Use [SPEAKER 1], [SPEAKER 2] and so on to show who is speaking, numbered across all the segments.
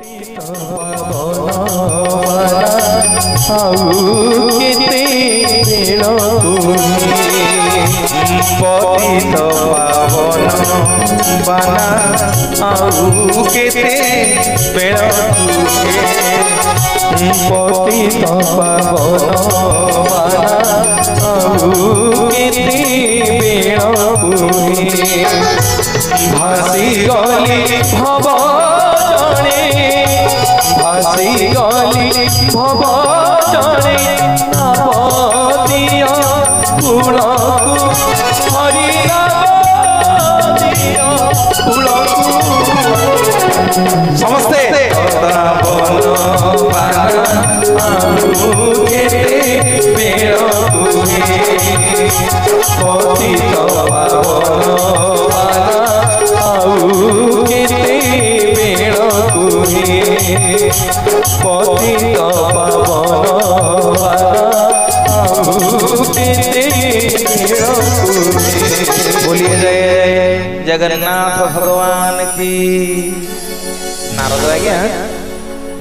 [SPEAKER 1] पतित पावन बाना आउ केते बेल पतित पावन बाना आउ केते बेल भासी गली भव जने भासी गली भव जने नवदिया फूलकु हरि नवदिया फूलकु समस्ते बोलिए जय जगन्नाथ भगवान की। नारद आज्ञा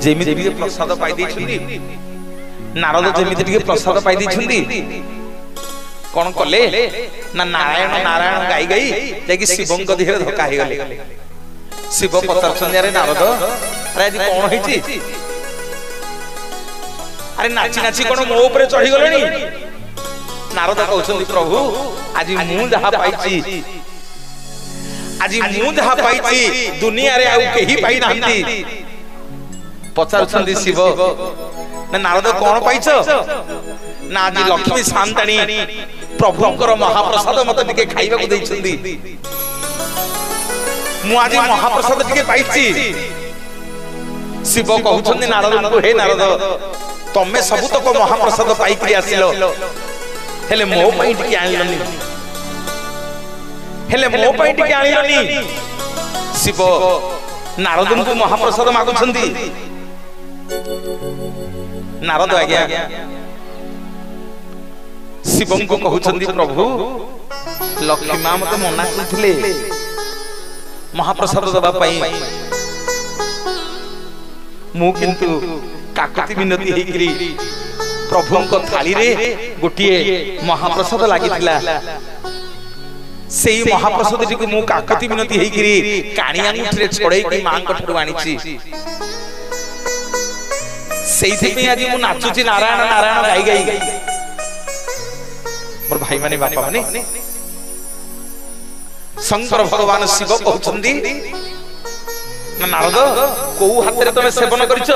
[SPEAKER 1] जेमिति प्रसाद पाई नारद जेमिति प्रसाद पाई कौन कले ना नारायण नारायण गाई गाई जाकि शिव देह धक्का हो गले। शिव पचार नारद अरे आज कौन है अरे नाची नाची कौन मो ऊपर चढ़ी गले। नारद कहते प्रभु आज मु जहा पाई आज मु जहा पाई दुनिया रे आउ केही पाई नांती। पचार शिव ना नारद कौन पाइछ ना आज लक्ष्मी शांताणी प्रभुंकर महाप्रसाद मत टिके खाइबा को दैछंदी। मु आज महाप्रसाद टिके पाइछि। शिव कहउछंदी नारद को हे नारद तमे सबु तक महाप्रसाद पाई कि आसिलो हेले मो पई टिके आनिलनी हेले मो पई टिके आनिलनी। शिव नारद को महाप्रसाद मागुछंदी। नारद आज्ञा शिव को कहउछंदी प्रभु लक्ष्मी मां मते मना करथिले महाप्रसाद दबा पाई मु किंतु काकति विनती हेकरी प्रभु को थाली रे गोटिए महाप्रसाद लागितिला। सेई महाप्रसाद को मु काकति विनती हेकरी कानिया मुठरे छड़ै कि मां कठरु आनिछि। सेइथि पे आज मु नाचुछि नारायण नारायण गाई गाई। मोर भाई माने बापा माने शंकर भगवान शिव कहउछंदी ना नारद को हाथ रे तमे सेवन करिछ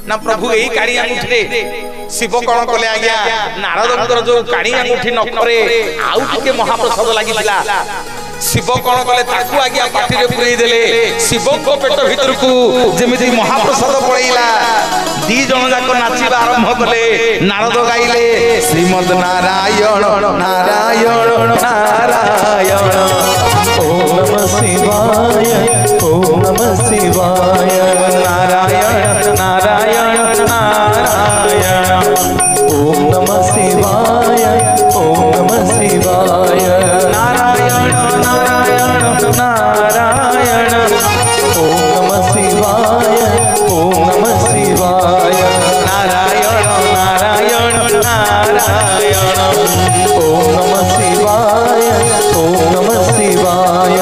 [SPEAKER 1] ना प्रभु एई काणी अंगूठी रे। शिव कोन कले आज्ञा नारदंकर जो काणी अंगूठी न करे आउ टिके महाप्रसाद लागिला। शिव कोन कले ताकू आज्ञा पाटी रे पुरई देले। शिव को पेट भीतर को जेमिति महाप्रसाद पळैला दी जण जाको नाचिबा आरंभ कले। नारद गाइले श्रीमद नारायण नारायण नारायण ओम नमः शिवाय ओम नमः शिवाय नारायण नारायण नारायण ओम नमः शिवाय ओम नमः शिवाय नारायण नारायण नारायण ओम नमः शिवाय ओम नमः शिवाय नारायण नारायण नारायण ओम नमः शिवाय ओम नमः शिवाय।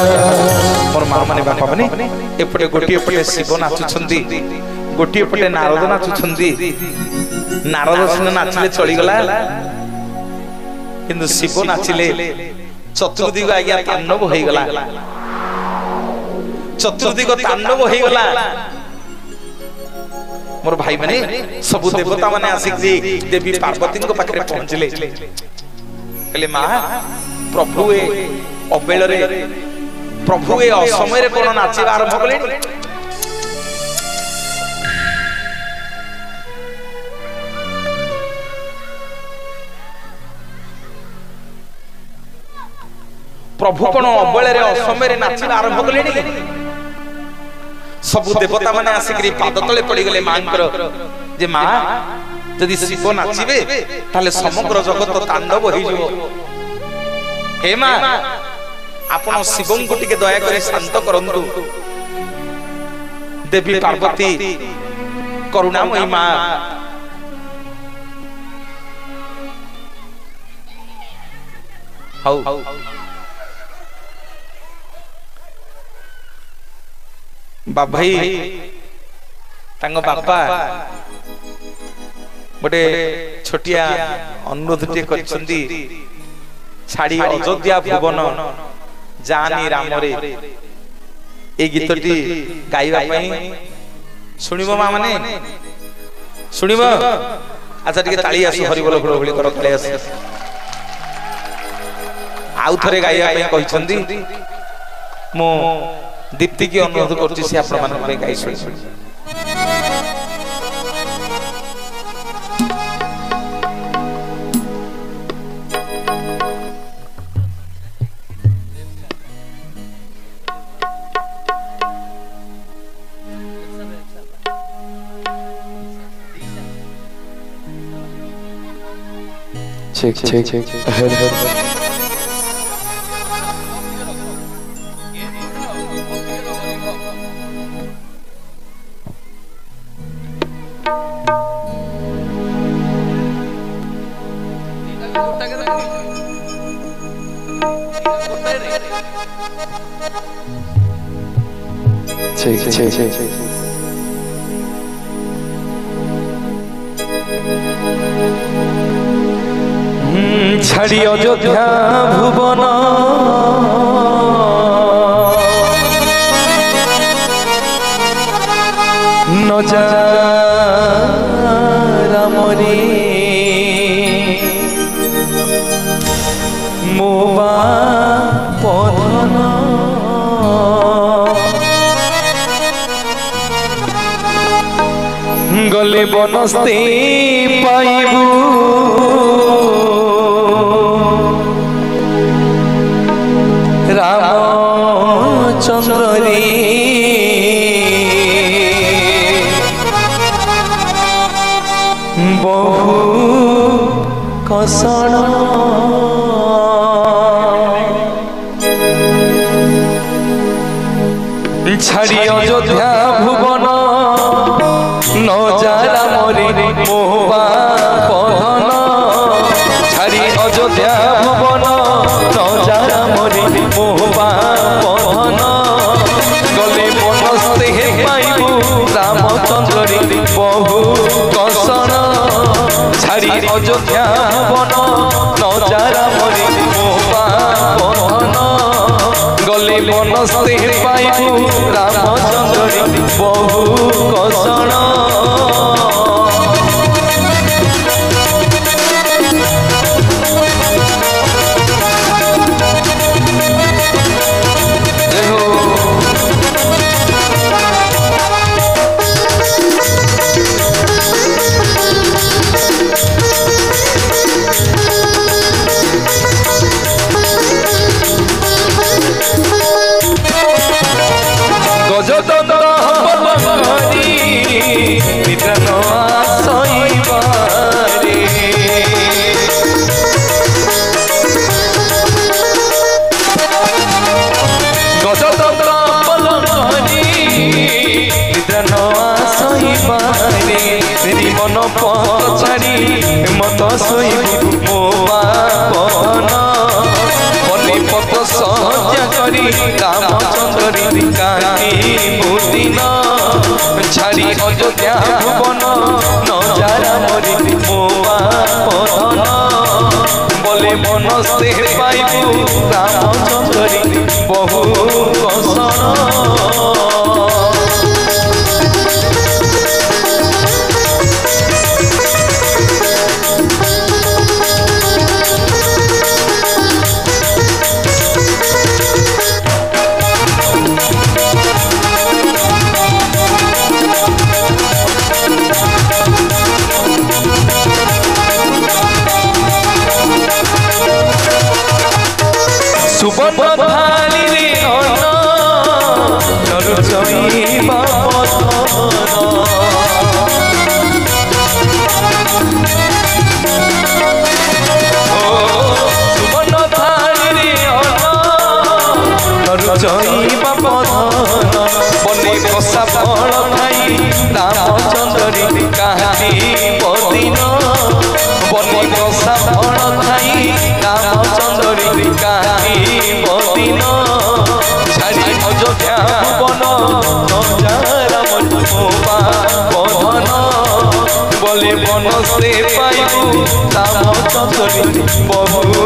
[SPEAKER 1] मोर मां माने बापा माने एपटे गोटी एपटे शिव नाचुछंदी गोटी एपटे नारद नाचुछंदी। नारद सिना नाचिले चली गला किंतु शिव नाचिले चतुर्दिग आज्ञा तांडव होई गला। चतुर्दिग तांडव होई गला। मोर भाई माने सब देवता माने आसिक देवी पार्वती को पाखरे पहुंचले कहले मां प्रभु ए अबेल रे प्रभु ए असमय रे कोन नाचिबा आरंभ कले। प्रभु कोन अबेल रे असमय रे नाचिबा आरंभ कले। सब देवता माने आसिक पाद तले पड़ी गले मांकर जे मां यदि शिव नाचिबे ताले समग्र जगत तांडव होई जिवो। हे मां आपण शिवं को टिके दया करे शांत करंतु। देवी पार्वती करुणामयी माँ हौ भाई बापा गोटे छोटिया अनुरोध छाड़ी अयोध्या भुवन जानी रामरे ए गीतटी गाइबा शुणिब माँ माने शुणिब अच्छा टिके ताली आसु हरिबोल हुड़हुड़ी कर ताली आसु आउ थरे गाइबा कहछंती मो दीप्ति की अनुरोध करछि से आपण मान पे गाइ सुनि
[SPEAKER 2] check ahead check छाड़ी अयोध्या भुवन न जा रामरे मो पधन गले बनस्ते पाइबू रामचंद्र रे बहु कषण छाड़ी अयोध्या भुवन न जा रामरे मोहा पधन छाड़ी अयोध्या भुवन न जा रामरे मोहा पधन गले बनस्ते पाइबू रामचंद्र रे बहु कषण छाड़ी अयोध्या भुवन न जा रामरे मोहा पधन गले बनस्ते पाइबू रामचंद्र रे बहु कषण मत सोई मोआ पधन बलि पत सज्जा करी रामचंद्र कानी मुदिन छाड़ी अयोध्या भुवन न जा रामरे मोआ पधन बले बनस्ते पाइबू रामचंद्र बहु कषण सुबह ପଧନ ବନେ କଷା ଫଳ ଖାଇ ରାମଚନ୍ଦ୍ର କାହାନ୍ତି ପଦିନ ବନେ କଷା ଫଳ ଖାଇ ରାମଚନ୍ଦ୍ର କାହାନ୍ତି ପଦିନ ଛାଡ଼ି ଅଯୋଧ୍ୟା ଭୁବନ ରାମ ପଧନ বলে বনসে পাইবু রামচন্দ্র বহু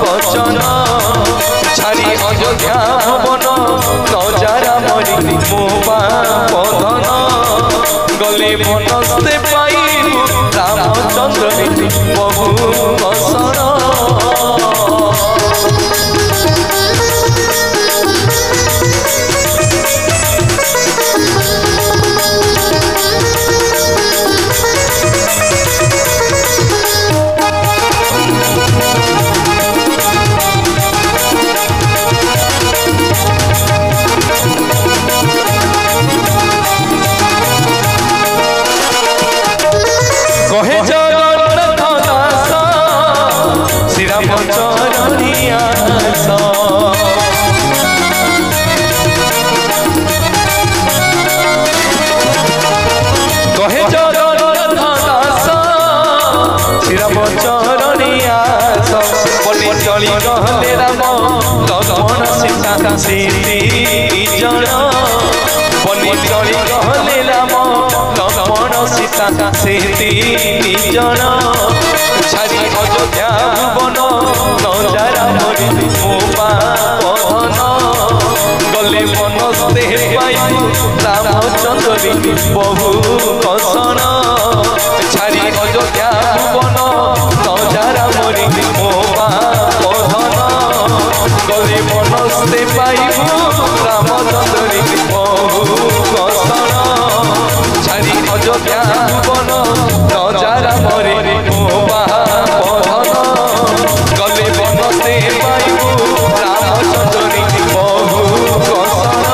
[SPEAKER 2] কসন ছাড়ি অযোধ্যা ভুবন নজারা মরি মোবা পধন গলে বনস্তে পাইবু রামচন্দ্র বহু বসন কহে জগন্নাথ দাস শ্রীরাম চরণিয়াস কহে জগন্নাথ দাস শ্রীরাম চরণিয়াস বনে চলি গহলে রাম লক্ষ্মণ সীতা সীতি জন বনে চলি গহলে রাম লক্ষ্মণ সীতা সীতি জন ছাড়ি অযোধ্যা ভুবন নজারা মরি মোবা পধন গলে বনস্তে পাইবু রামচন্দ্র বহু কসন ছাড়ি অযোধ্যা ভুবন নজারা মরি মোবা পধন গলে বনস্তে পাইবু রামচন্দ্র বহু কসন ছাড়ি অযোধ্যা ভুবন নজারা মরি মোবা পধন গলে বনস্তে পাইবু রামচন্দ্র বহু কসন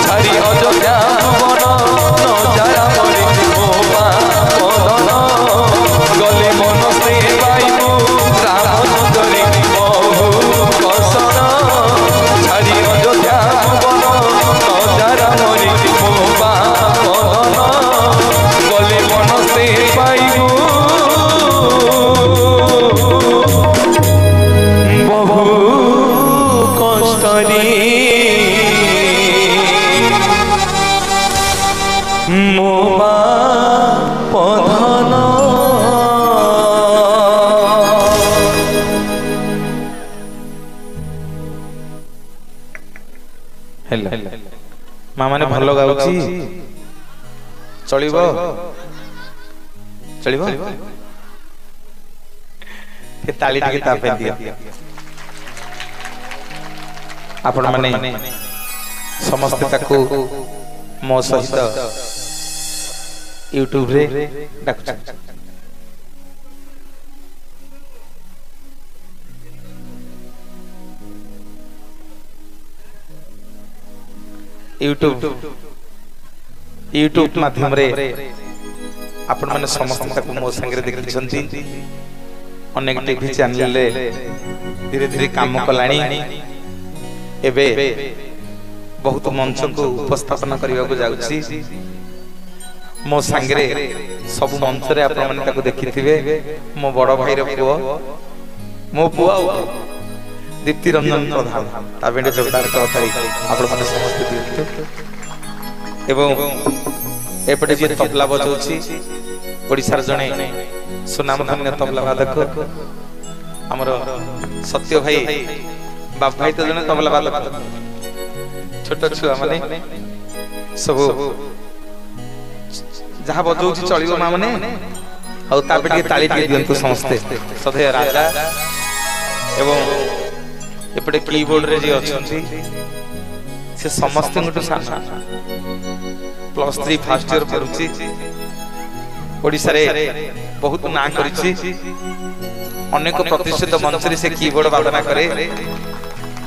[SPEAKER 2] ছাড়ি অযোধ্যা ভুবন নজারা মরি মোবা পধন গলে বনস্তে পাইবু রামচন্দ্র বহু কসন ছাড়ি অযোধ্যা ভুবন নজারা মরি মোবা পধন গলে বনস্তে পাইবু বহু কষ্টরে মোবা পধন
[SPEAKER 1] ମା ମାନେ ଭଲ ଗାଉଛି ଚଳିବ ଚଳିବ ତାଳି ଟିକେ ତା ପାଇଁ ଦିଅ ଆପଣ ମାନେ ସମସ୍ତେ ତାକୁ ମୋ ସହିତ ୟୁଟ୍ୟୁବ ରେ ଡାକୁଛନ୍ତି यूट्यूब माध्यम रे आपण माने समस्त ताको मो संगे देखिछंती अनेक टीवी चैनल रे धीरे धीरे काम कलाणी एबे बहुत मंच को उपस्थापन करबा को जाउची मो संगे सब मंच रे आपण माने ताको देखिथिबे मो बड़ भाई रे पुओ मो पुआ दीप्ति रंजन प्रधान ता बेंडे जोरदार करताई आपण माने समस्त दियंतु एवं एपटे जे तबला बजाउछि ओडिसार जणे सुनामधन्य तबला वादक हमर सत्य भाई बाप भाई तो जने तबला वादक छोट छुआ माने सब जहाँ बजाउछि चलिबो मा माने आ तापे टिके ताली टिके दियंतु समस्ते सधे राजा एवं एपटे कीबोर्ड रे जे अछंती से समस्त गोटे साना +3 फर्स्ट ईयर पढुछि ओडिसा रे बहुत ना करिछि अनेक प्रतिष्ठित मंच रे से कीबोर्ड वादना करे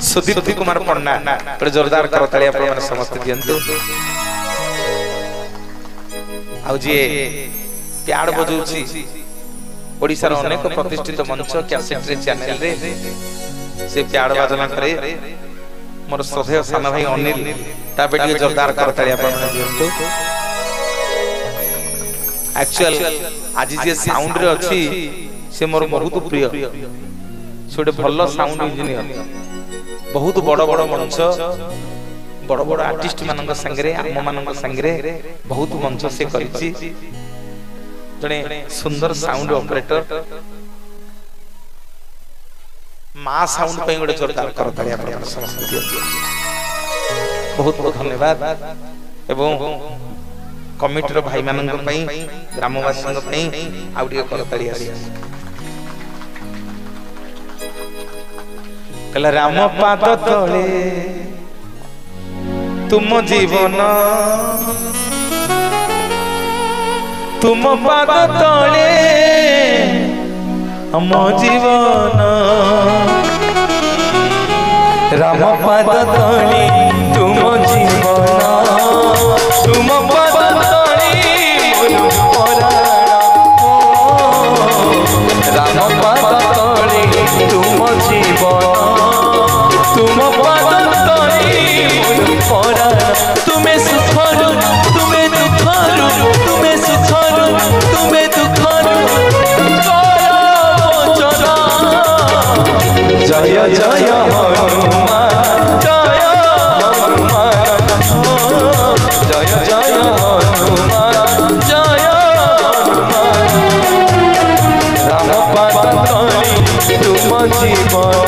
[SPEAKER 1] सुदीप्त कुमार पन्ना पर जोरदार करताली आपण माने समस्त दियंतु आ जे प्याड़ बजाउछि ओडिसा रो अनेक प्रतिष्ठित मंच कैसेट रे चैनल रे से प्याड़ वादना करे मोर श्रद्धेय सान भाई अनिल ता बेटी जोरदार करताली आपण माने दियंतु एक्चुअल आज जे साउंड रे अछि से मोर बहुत प्रिय सोडे भल्लो साउंड इंजीनियर बहुत बड़ बड़ मंच बड़ बड़ आर्टिस्ट मानक संगे आम मानक संगे बहुत मंच से करिछि जने सुंदर साउंड ऑपरेटर मा साउंड पे गोटे जोरदार करताली आपण समस्त बहुत बहुत धन्यवाद एवं कमिटी रो भाई मानक पई ग्रामवासी पई आउडियो करताली आसी कला राम पाद तले तुम जीवन तुम पाद तले हम जीवन
[SPEAKER 2] राम पाद तले तुम जीवन तुम पाद तले राम पाद तले तुम जीवन तुम पाद तले तुम्हें सुखरु तुम्हें दुखरु तुम्हें सुखरु तुम्हें दुखरु जय जय हनुमान जय हनुमान जय जय हनुमान जय हनुमान राम पाद तले तुम जीवन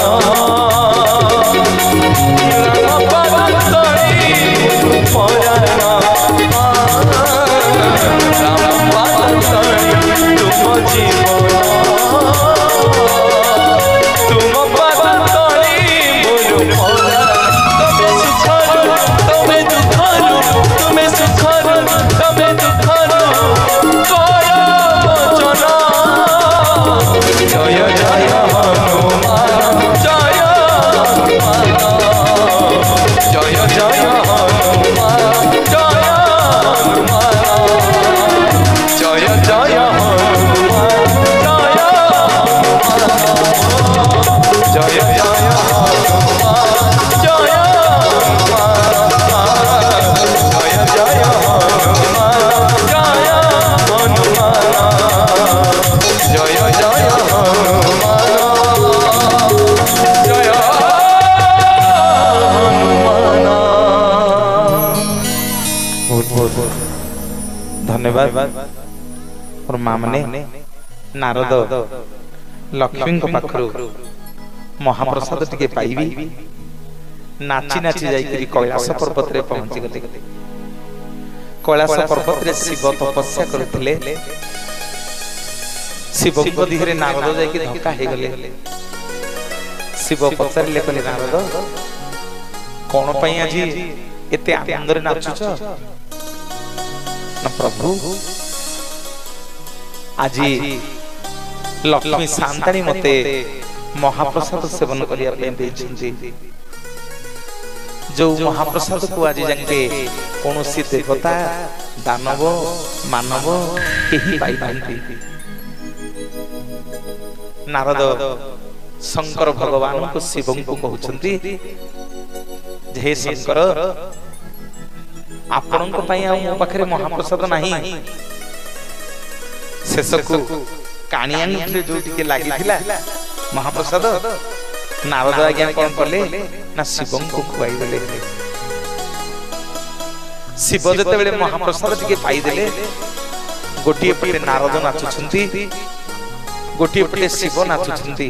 [SPEAKER 1] धन्यवाद और माँ माने नारद लक्ष्मी को पाखरु महाप्रसाद टिके पाइबी नाची नाची जाई कैलाश पर्वत रे पहुंची गले कैलाश पर्वत रे शिव तपस्या करथिले शिव को दिहरे नारद जाई कि धक्का हे गले शिव पचारले कहले नारद कोन पई आज एते आनंद रे नाचुछ ना प्रभु आज लक्ष्मी शांतानी मते महाप्रसाद सेवन करिया पे देछिंती जो महाप्रसाद को आज जाके कोनोसी देवता दानव मानव केही पाई पांती नारद शंकर भगवान को शिव को कहउछंती हे शंकर आपण को पई आ मो पाखरे महाप्रसाद नाही शेषकु कानिया नुठे जो टिके लागि थिला महाप्रसाद नारद आज्ञा कोन करले ना शिवं को खुआई देले शिव जेतेबेले महाप्रसाद टिके पाइदेले गोटे पटे नारद नाचुछंती गोटे पटे शिव नाचुछंती